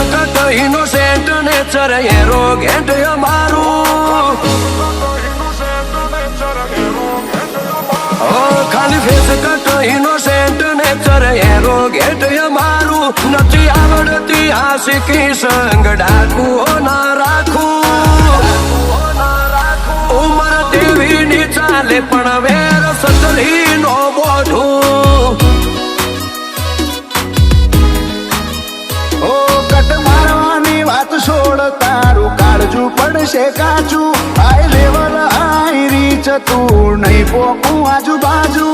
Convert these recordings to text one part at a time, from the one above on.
cut innocent nature એરોગેન્ટ અમારું ખાલી face cut innocent nature એરોગેન્ટ અમારું નથી આવડતી આશિકી સંગ ડાકુઓ ના રાખું ઉમર દેવીની ચાલે પણ વેર સતલી નો બોધું છોડ તારું કાળજું પડશે કાચું હાઈ લેવલ હાઈ રીચ તું નહીં પોકું આજુબાજુ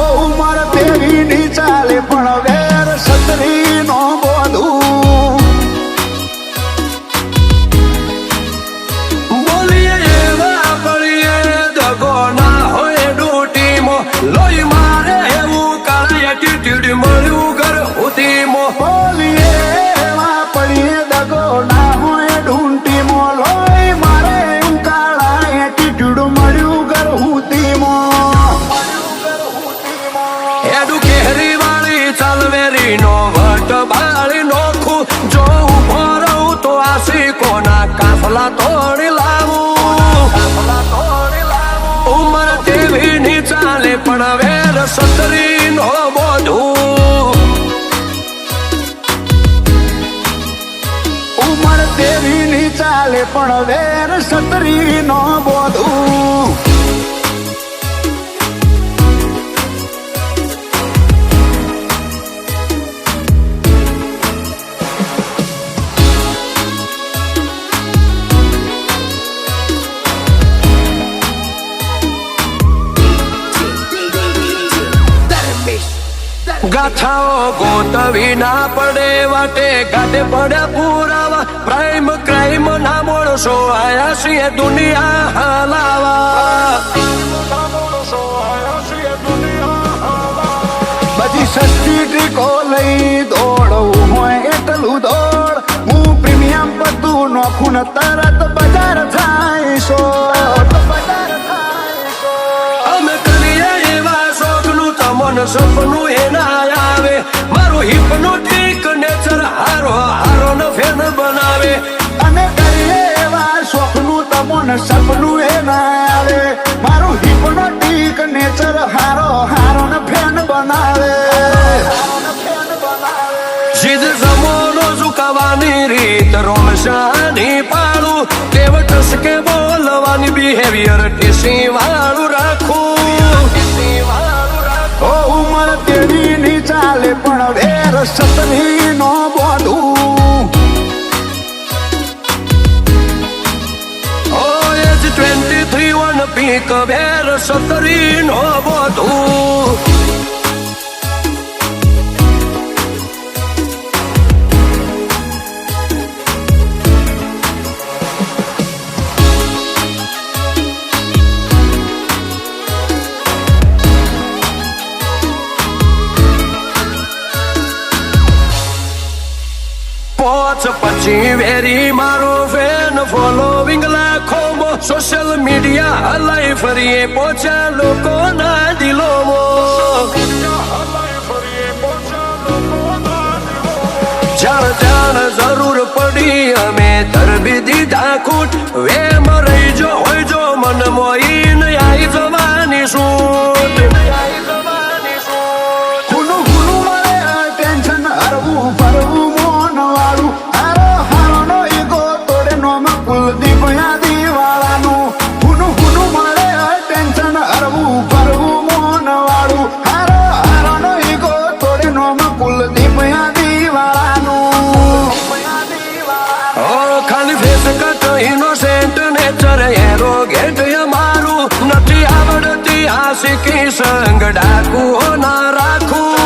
ઉમર તેવી ની ચાલે પણ વેર સતરી નો બોધું બોલીએ એવા પડીએ દગો ના હોય ડૂટીમો લોહી મારે એવું કાળા એટીટ્યુડ મળ્યું ઘર ઉતીમો બોલીએ નો વટ બાળી નોખું જો ઉભો રહું તો આશિકોના કાફલા તોડી લાવું ઉમર તેવી ની ચાલે પણ વેર સતરી નો બોધું ઉમર તેવી ની ચાલે પણ વેર સતરી નો બોધું ગાથાઓ ગોતવી ના પડે વાટે ગાટે પડ્યા પુરાવા પ્રાઇમ ક્રાઇમ ના મોણસો આયા છીએ દુનિયા હલાવા બધી સસ્તી ટ્રીકો લઈ દોડવું હોય એટલું દોડ હું પ્રીમિયમ બધું નોખું ને તરત બજાર થાય સો અમે કરીએ એવા શોખનું તમન સપનું એના આવે મારું હિપ્નોટિક નેચર હારો હારો ન ફેન બનાવે અને કરીએ એવા શોખનું તમોન સપનું એ ના આવે મારું હિપ્નોટિક નેચર હારો હારો ને ફેન બનાવે જીદ જમોનો ઝુકાવાની રીત રોમશાની પાડું કેવટસ કે બોલવાની બિહેવિયર ટીસી વાળું રાખું ઉમર તેવી ની ચાલે પણ વેર સતરી નો બોધું એજ 23 વન પીક વેર સતરી નો બોધું પોચ પછી વેરી મારો ફેન ફોલોવિંગ લાખોમાં સોશિયલ મીડિયા હલાઈ ફરીએ પહોંચ્યા લોકોના દિલોમાં જાણ જાણ જરૂર પડી અમે તરબી દીધા ખૂટ વેમ રહી જો હોય જો મન મોઈન આઈ જવાની સૂટ હુનું હુનું મળે ટેન્શન હરવું ફરવું કુલદીપ યાદી વાળાનું હુનું હુનું મળે ટેન્શન હરવું ફરવું મોન વાળું હારો હારો નો ઈગો તોડે નોમ કુલદીપ યાદી વાળાનું ખાલી ફેસ કટ ઇનોસેન્ટ નેચર એરોગેન્ટ અમારું નથી આવડતી આશિકી સંગ ડાકુઓ ના રાખું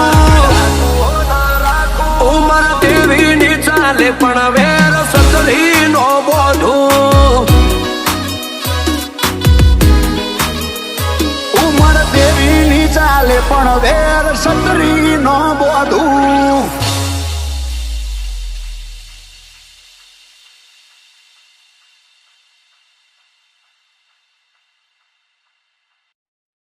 ઉમર દેવી ની ચાલે પણ વેર સતરી નો બોધું ઉમર દેવી ની ચાલે પણ વેર સતરી નો બોધું